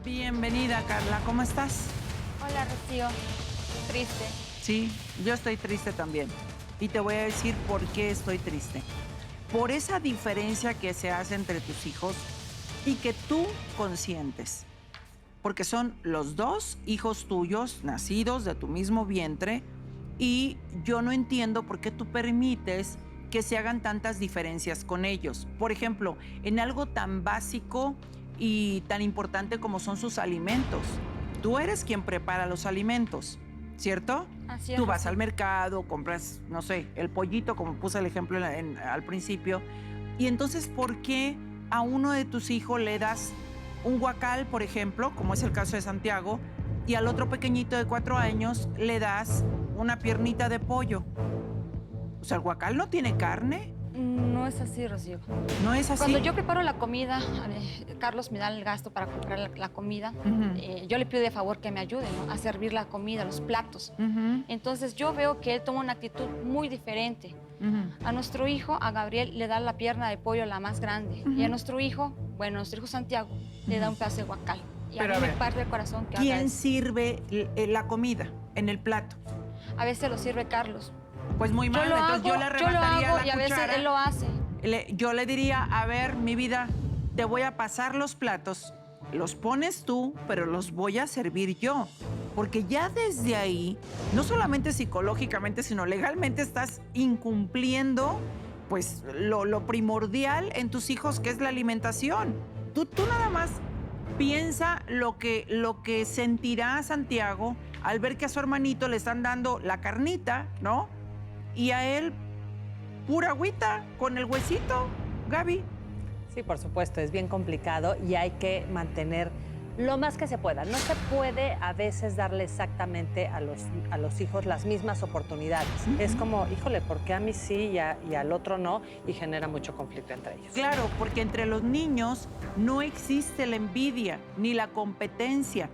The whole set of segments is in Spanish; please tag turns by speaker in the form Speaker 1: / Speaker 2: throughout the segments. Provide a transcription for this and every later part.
Speaker 1: Bienvenida, Carla. ¿Cómo estás?
Speaker 2: Hola, Rocío. Triste.
Speaker 1: Sí, yo estoy triste también. Y te voy a decir por qué estoy triste. Por esa diferencia que se hace entre tus hijos y que tú consientes. Porque son los dos hijos tuyos, nacidos de tu mismo vientre, y yo no entiendo por qué tú permites que se hagan tantas diferencias con ellos. Por ejemplo, en algo tan básico y tan importante como son sus alimentos. Tú eres quien prepara los alimentos, ¿cierto?
Speaker 2: Así es.
Speaker 1: Tú vas al mercado, compras, no sé, el pollito, como puse el ejemplo al principio. Y entonces, ¿por qué a uno de tus hijos le das un guacal, por ejemplo, como es el caso de Santiago, y al otro pequeñito de 4 años le das una piernita de pollo? O sea, el guacal no tiene carne.
Speaker 2: No es así, Rocío.
Speaker 1: No es así.
Speaker 2: Cuando yo preparo la comida, Carlos me da el gasto para comprar la comida. Yo le pido de favor que me ayude, ¿no?, a servir la comida, los platos. Entonces yo veo que él toma una actitud muy diferente. A nuestro hijo, a Gabriel, le da la pierna de pollo, la más grande. Y a nuestro hijo, bueno, nuestro hijo Santiago, le da un pedazo de guacal. Y
Speaker 1: Pero
Speaker 2: a
Speaker 1: a
Speaker 2: mí
Speaker 1: ver,
Speaker 2: me parte el corazón que
Speaker 1: ¿quién
Speaker 2: haga eso.
Speaker 1: sirve la comida en el plato?
Speaker 2: A veces lo sirve Carlos.
Speaker 1: Pues muy mal, entonces yo le
Speaker 2: yo lo
Speaker 1: arrebataría
Speaker 2: hago
Speaker 1: la
Speaker 2: y a veces
Speaker 1: cuchara.
Speaker 2: él lo hace.
Speaker 1: Yo le diría, a ver, mi vida, te voy a pasar los platos, los pones tú, pero los voy a servir yo. Porque ya desde ahí, no solamente psicológicamente, sino legalmente estás incumpliendo pues lo primordial en tus hijos, que es la alimentación. Tú nada más piensa lo que sentirá Santiago al ver que a su hermanito le están dando la carnita, ¿no? Y a él pura agüita con el huesito, Gaby.
Speaker 3: Sí, por supuesto, es bien complicado y hay que mantener lo más que se pueda. No se puede a veces darle exactamente a los hijos las mismas oportunidades. Es como, híjole, ¿por qué a mí sí y al otro no? Y genera mucho conflicto entre ellos.
Speaker 1: Claro, porque entre los niños no existe la envidia ni la competencia.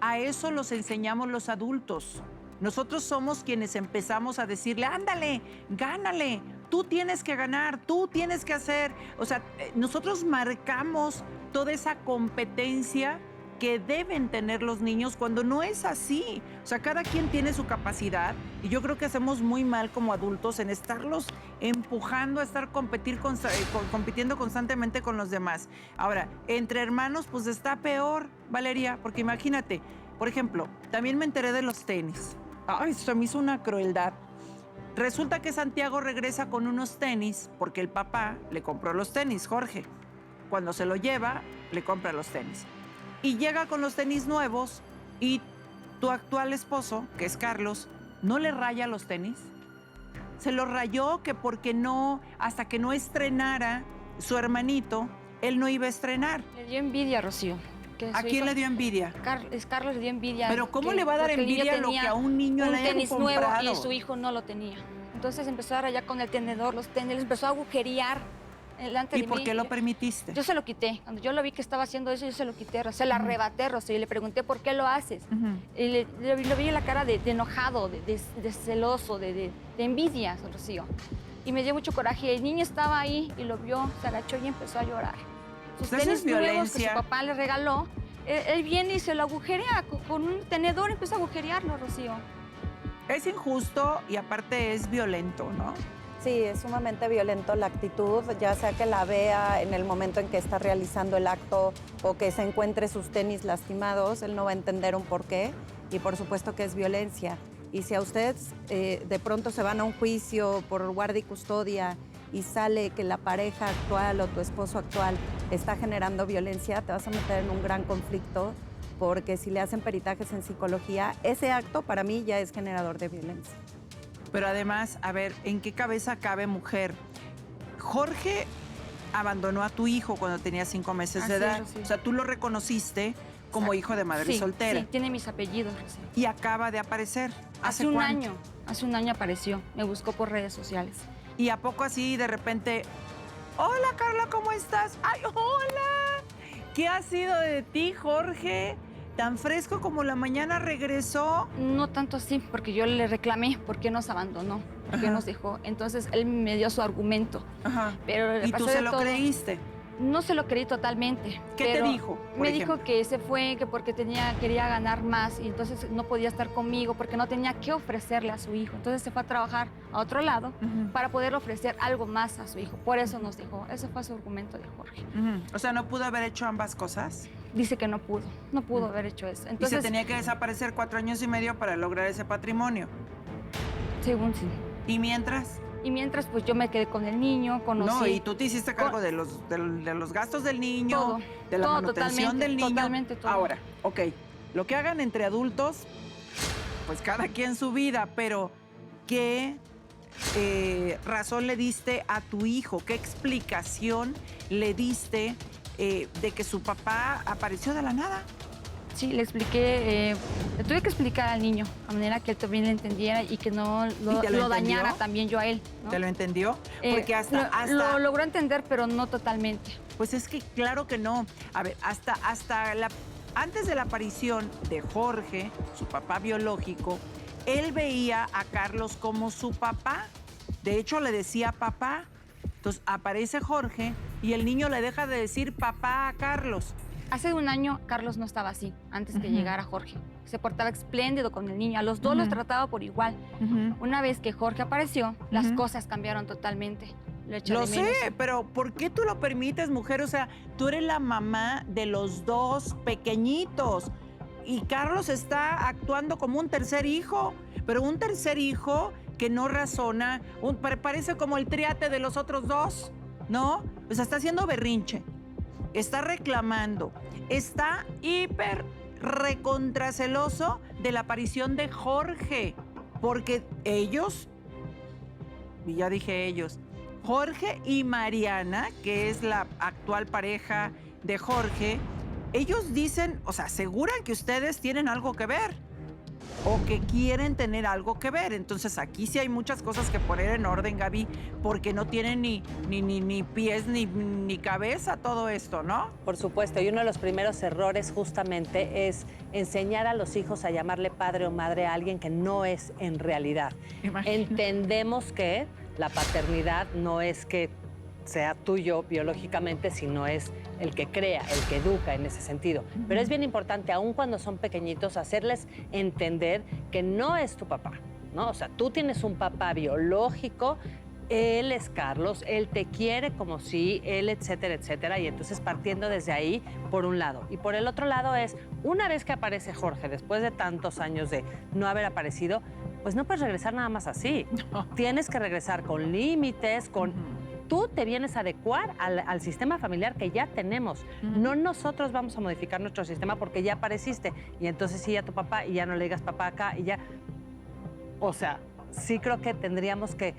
Speaker 1: A eso los enseñamos los adultos. Nosotros somos quienes empezamos a decirle, ándale, gánale, tú tienes que ganar, tú tienes que hacer. O sea, nosotros marcamos toda esa competencia que deben tener los niños cuando no es así. O sea, cada quien tiene su capacidad y yo creo que hacemos muy mal como adultos en estarlos empujando a estar compitiendo constantemente con los demás. Ahora, entre hermanos, pues está peor, Valeria, porque imagínate, por ejemplo, también me enteré de los tenis. Ay, se me hizo una crueldad. Resulta que Santiago regresa con unos tenis porque el papá le compró los tenis, Jorge. Cuando se lo lleva, le compra los tenis. Y llega con los tenis nuevos y tu actual esposo, que es Carlos, ¿no le raya los tenis? Se los rayó que porque no, hasta que no estrenara su hermanito, él no iba a estrenar.
Speaker 2: Le dio envidia, Rocío.
Speaker 1: ¿A quién le dio envidia?
Speaker 2: Carlos le dio envidia.
Speaker 1: Pero ¿cómo le va a dar envidia lo que a un niño le hayan
Speaker 2: tenis
Speaker 1: comprado?
Speaker 2: nuevo y su hijo no lo tenía. Entonces empezó a rayar con el tenedor los tenis, empezó a agujerear delante de mí.
Speaker 1: ¿Y por qué lo permitiste?
Speaker 2: Yo se lo quité. Cuando yo lo vi que estaba haciendo eso, yo se lo quité. Se lo arrebaté, Rocío, y le pregunté por qué lo haces. Y lo vi en la cara de enojado, de celoso, de envidia, Rocío. Y me dio mucho coraje. El niño estaba ahí y lo vio, se agachó y empezó a llorar. Sus tenis nuevos que su papá le regaló, él viene y se lo agujerea con un tenedor, empieza a agujerearlo, Rocío.
Speaker 1: Es injusto y aparte es violento, ¿no?
Speaker 4: Sí, es sumamente violento la actitud, ya sea que la vea en el momento en que está realizando el acto o que se encuentre sus tenis lastimados, él no va a entender un porqué y por supuesto que es violencia. Y si a usted de pronto se van a un juicio por guardia y custodia y sale que la pareja actual o tu esposo actual está generando violencia, te vas a meter en un gran conflicto porque si le hacen peritajes en psicología, ese acto para mí ya es generador de violencia.
Speaker 1: Pero además, a ver, ¿en qué cabeza cabe mujer? Jorge abandonó a tu hijo cuando tenía 5 meses de edad.
Speaker 2: Sí.
Speaker 1: O sea, tú lo reconociste como hijo de madre soltera.
Speaker 2: Sí, tiene mis apellidos, Rocío.
Speaker 1: Y acaba de aparecer.
Speaker 2: Hace un año apareció, me buscó por redes sociales.
Speaker 1: Y a poco así de repente, hola Carla, ¿cómo estás? ¡Ay, hola! ¿Qué ha sido de ti, Jorge? Tan fresco como la mañana regresó.
Speaker 2: No tanto así, porque yo le reclamé por qué nos abandonó, por qué nos dejó. Entonces él me dio su argumento.
Speaker 1: Ajá.
Speaker 2: Pero
Speaker 1: ¿Y tú se lo creíste?
Speaker 2: No se lo creí totalmente.
Speaker 1: ¿Qué te
Speaker 2: pero
Speaker 1: dijo, por
Speaker 2: Me
Speaker 1: ejemplo?
Speaker 2: dijo que se fue, que porque quería ganar más y entonces no podía estar conmigo porque no tenía qué ofrecerle a su hijo. Entonces se fue a trabajar a otro lado para poder ofrecer algo más a su hijo. Por eso nos dejó. Ese fue su argumento de Jorge.
Speaker 1: O sea, ¿no pudo haber hecho ambas cosas?
Speaker 2: Dice que no pudo haber hecho eso. Entonces,
Speaker 1: Y se tenía que desaparecer 4 años y medio para lograr ese patrimonio.
Speaker 2: según sí.
Speaker 1: ¿Y mientras?
Speaker 2: Y mientras, pues yo me quedé con el niño, conocí...
Speaker 1: No, y tú te hiciste cargo de los gastos del niño,
Speaker 2: Todo,
Speaker 1: de la
Speaker 2: todo,
Speaker 1: manutención
Speaker 2: totalmente,
Speaker 1: del niño.
Speaker 2: totalmente todo.
Speaker 1: Ahora, ok, lo que hagan entre adultos, pues cada quien su vida, pero ¿qué razón le diste a tu hijo? ¿Qué explicación le diste de que su papá apareció de la nada?
Speaker 2: Sí, le expliqué, le tuve que explicar al niño, a manera que él también le entendiera y que no
Speaker 1: ¿Y te lo
Speaker 2: lo dañara
Speaker 1: entendió?
Speaker 2: también yo a él, ¿no?
Speaker 1: ¿Te lo entendió? Porque
Speaker 2: Lo logró entender, pero no totalmente.
Speaker 1: Pues es que claro que no. A ver, antes de la aparición de Jorge, su papá biológico, él veía a Carlos como su papá. De hecho, le decía papá. Entonces aparece Jorge y el niño le deja de decir papá a Carlos.
Speaker 2: Hace un año Carlos no estaba así, antes que llegara Jorge. Se portaba espléndido con el niño, a los dos los trataba por igual. Una vez que Jorge apareció, las cosas cambiaron totalmente.
Speaker 1: Lo sé, pero ¿por qué tú lo permites, mujer? O sea, tú eres la mamá de los dos pequeñitos y Carlos está actuando como un tercer hijo, pero un tercer hijo que no razona, parece como el triate de los otros dos, ¿no? O sea, está haciendo berrinche, está reclamando, está hiper recontraceloso de la aparición de Jorge, porque ellos, y ya dije ellos, Jorge y Mariana, que es la actual pareja de Jorge, ellos dicen, o sea, aseguran que ustedes tienen algo que ver o que quieren tener algo que ver. Entonces aquí sí hay muchas cosas que poner en orden, Gaby, porque no tienen ni pies ni cabeza todo esto, ¿no?
Speaker 3: Por supuesto, y uno de los primeros errores justamente es enseñar a los hijos a llamarle padre o madre a alguien que no es en realidad.
Speaker 1: Imagínate.
Speaker 3: Entendemos que la paternidad no es que sea tuyo biológicamente, sino es el que crea, el que educa en ese sentido. Pero es bien importante, aun cuando son pequeñitos, hacerles entender que no es tu papá, ¿no? O sea, tú tienes un papá biológico, él es Carlos, él te quiere como si, él, etcétera, etcétera. Y entonces partiendo desde ahí, por un lado. Y por el otro lado es, una vez que aparece Jorge, después de tantos años de no haber aparecido, pues no puedes regresar nada más así.
Speaker 1: No.
Speaker 3: Tienes que regresar con límites, con... Tú te vienes a adecuar al sistema familiar que ya tenemos. No nosotros vamos a modificar nuestro sistema porque ya apareciste. Y entonces sí, ya tu papá, y ya no le digas papá acá, y ya... O sea, sí creo que tendríamos que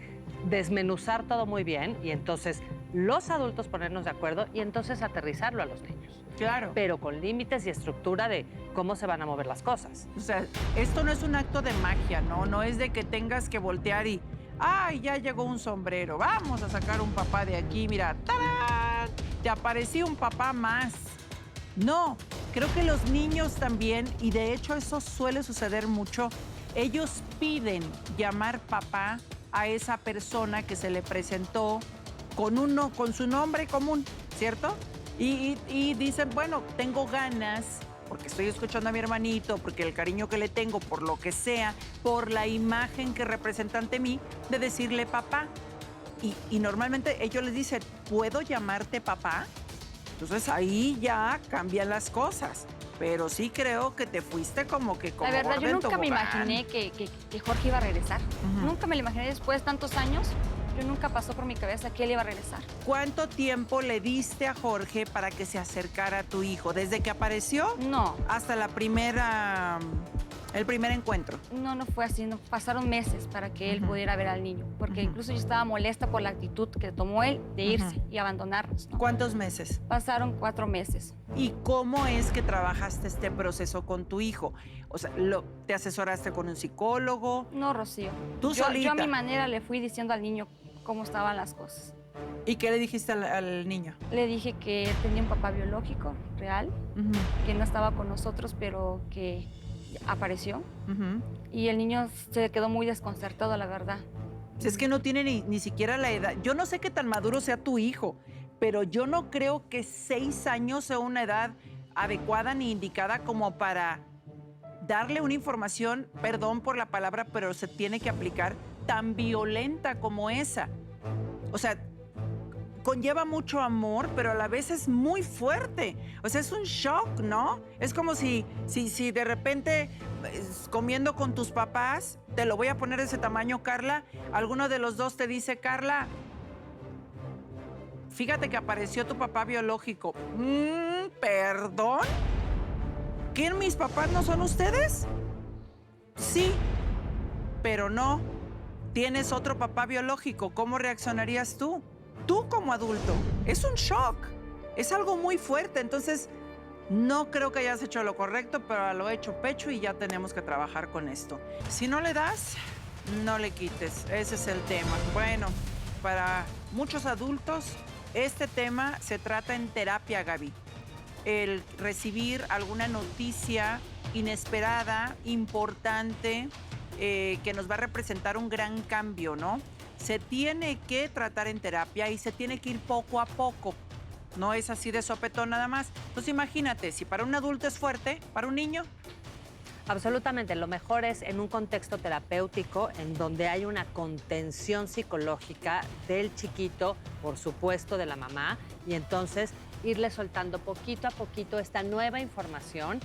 Speaker 3: desmenuzar todo muy bien y entonces los adultos ponernos de acuerdo y entonces aterrizarlo a los niños.
Speaker 1: Claro.
Speaker 3: Pero con límites y estructura de cómo se van a mover las cosas.
Speaker 1: O sea, esto no es un acto de magia, ¿no? No es de que tengas que voltear y... ¡Ay, ya llegó un sombrero! Vamos a sacar un papá de aquí. Mira, ¡tarán! Te apareció un papá más. No, creo que los niños también, y de hecho eso suele suceder mucho, ellos piden llamar papá a esa persona que se le presentó con su nombre común, ¿cierto? Y dicen, bueno, tengo ganas, porque estoy escuchando a mi hermanito, porque el cariño que le tengo, por lo que sea, por la imagen que representa ante mí, de decirle papá. Y normalmente ellos les dicen, ¿puedo llamarte papá? Entonces ahí ya cambian las cosas. Pero sí creo que te fuiste como
Speaker 2: La verdad,
Speaker 1: gorda
Speaker 2: yo
Speaker 1: en
Speaker 2: nunca me
Speaker 1: tobogán.
Speaker 2: imaginé que Jorge iba a regresar. Nunca me lo imaginé después de tantos años. Yo nunca pasó por mi cabeza que él iba a regresar.
Speaker 1: ¿Cuánto tiempo le diste a Jorge para que se acercara a tu hijo? ¿Desde que apareció?
Speaker 2: No,
Speaker 1: Hasta el primer encuentro.
Speaker 2: no fue así. No, pasaron meses para que él pudiera ver al niño. Porque incluso yo estaba molesta por la actitud que tomó él de irse y abandonarnos, ¿no?
Speaker 1: ¿Cuántos meses?
Speaker 2: Pasaron 4 meses.
Speaker 1: ¿Y cómo es que trabajaste este proceso con tu hijo? O sea, ¿te asesoraste con un psicólogo?
Speaker 2: No, Rocío.
Speaker 1: ¿Tú
Speaker 2: yo
Speaker 1: solita?
Speaker 2: a mi manera le fui diciendo al niño cómo estaban las cosas.
Speaker 1: ¿Y qué le dijiste al niño?
Speaker 2: Le dije que él tenía un papá biológico, real, que no estaba con nosotros, pero que apareció. Y el niño se quedó muy desconcertado, la verdad.
Speaker 1: Es que no tiene ni siquiera la edad. Yo no sé qué tan maduro sea tu hijo, pero yo no creo que 6 años sea una edad adecuada ni indicada como para darle una información, perdón por la palabra, pero se tiene que aplicar, tan violenta como esa. O sea, conlleva mucho amor, pero a la vez es muy fuerte. O sea, es un shock, ¿no? Es como si de repente comiendo con tus papás, te lo voy a poner de ese tamaño, Carla, alguno de los dos te dice, Carla, fíjate que apareció tu papá biológico. ¿Perdón? ¿Que mis papás no son ustedes? Sí, pero no. Tienes otro papá biológico. ¿Cómo reaccionarías tú? Tú como adulto. Es un shock. Es algo muy fuerte. Entonces, no creo que hayas hecho lo correcto, pero lo he hecho pecho y ya tenemos que trabajar con esto. Si no le das, no le quites. Ese es el tema. Bueno, para muchos adultos, este tema se trata en terapia, Gaby. El recibir alguna noticia inesperada, importante, que nos va a representar un gran cambio, ¿no? Se tiene que tratar en terapia y se tiene que ir poco a poco. No es así de sopetón nada más. Entonces imagínate, si para un adulto es fuerte, para un niño.
Speaker 3: Absolutamente, lo mejor es en un contexto terapéutico en donde hay una contención psicológica del chiquito, por supuesto de la mamá, y entonces irle soltando poquito a poquito esta nueva información.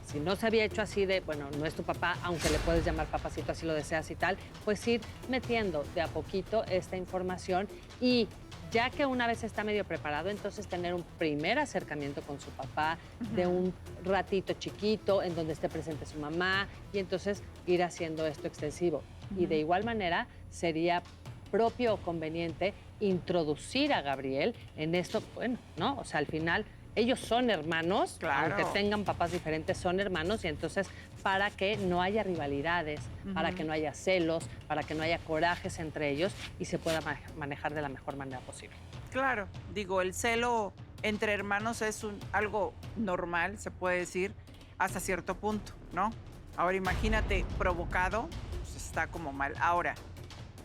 Speaker 3: Si no se había hecho así de, bueno, no es tu papá, aunque le puedes llamar papá si tú así lo deseas y tal, pues ir metiendo de a poquito esta información y ya que una vez está medio preparado, entonces tener un primer acercamiento con su papá de un ratito chiquito en donde esté presente su mamá y entonces ir haciendo esto extensivo. Y de igual manera sería propio o conveniente introducir a Gabriel en esto, bueno, ¿no? O sea, al final ellos son hermanos,
Speaker 1: Claro.
Speaker 3: aunque tengan papás diferentes, son hermanos y entonces para que no haya rivalidades, para que no haya celos, para que no haya corajes entre ellos y se pueda manejar de la mejor manera posible.
Speaker 1: Claro, digo, el celo entre hermanos es algo normal, se puede decir, hasta cierto punto, ¿no? Ahora imagínate, provocado, pues está como mal. Ahora,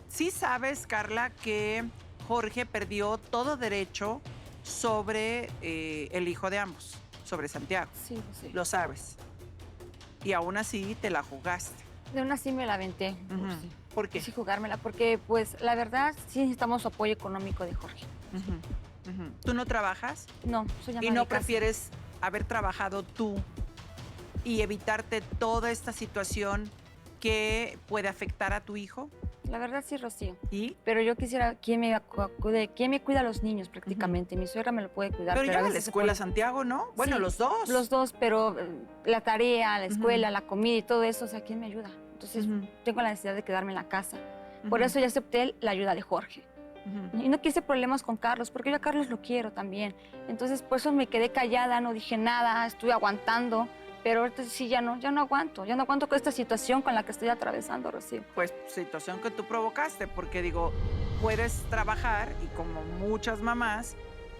Speaker 1: sí sabes, Carla, que Jorge perdió todo derecho sobre el hijo de ambos, sobre Santiago.
Speaker 2: Sí, sí.
Speaker 1: Lo sabes. Y aún así te la jugaste.
Speaker 2: De una sí me la aventé.
Speaker 1: Ujú.
Speaker 2: Sí.
Speaker 1: ¿Por qué?
Speaker 2: Sí, jugármela, porque pues la verdad sí necesitamos apoyo económico de Jorge.
Speaker 1: Ujú, ujú. ¿Tú no trabajas?
Speaker 2: No, soy ama
Speaker 1: ¿Y
Speaker 2: de
Speaker 1: no
Speaker 2: casa.
Speaker 1: prefieres haber trabajado tú y evitarte toda esta situación que puede afectar a tu hijo?
Speaker 2: La verdad sí, Rocío.
Speaker 1: ¿Y?
Speaker 2: Pero yo quisiera quién me cuide, quién me cuida a los niños prácticamente. Mi suegra me lo puede cuidar.
Speaker 1: Pero
Speaker 2: a
Speaker 1: lleva a la
Speaker 2: veces se
Speaker 1: escuela
Speaker 2: pone-
Speaker 1: Santiago, ¿no? Bueno,
Speaker 2: Sí,
Speaker 1: los dos.
Speaker 2: Los dos, pero la tarea, la escuela, la comida y todo eso, o sea, ¿quién me ayuda? Entonces
Speaker 1: Ujú.
Speaker 2: tengo la necesidad de quedarme en la casa. Por
Speaker 1: Ujú.
Speaker 2: eso ya acepté la ayuda de Jorge.
Speaker 1: Ujú.
Speaker 2: Y no quise problemas con Carlos, porque yo a Carlos lo quiero también. Entonces, por eso me quedé callada, no dije nada, estuve aguantando. Pero ahorita sí ya no aguanto. Ya no aguanto con esta situación con la que estoy atravesando, Rocío.
Speaker 1: Pues situación que tú provocaste, porque digo, puedes trabajar y como muchas mamás,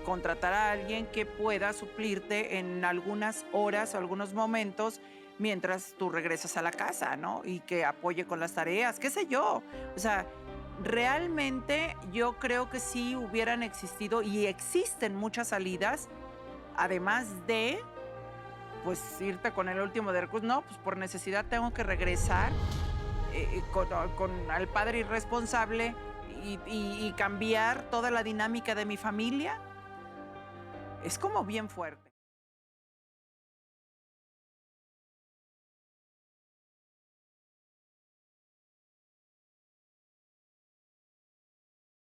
Speaker 1: contratar a alguien que pueda suplirte en algunas horas o algunos momentos mientras tú regresas a la casa, ¿no? Y que apoye con las tareas, qué sé yo. O sea, realmente yo creo que sí hubieran existido y existen muchas salidas, además de pues irte con el último de recursos. No, pues por necesidad tengo que regresar con al padre irresponsable y cambiar toda la dinámica de mi familia. Es como bien fuerte.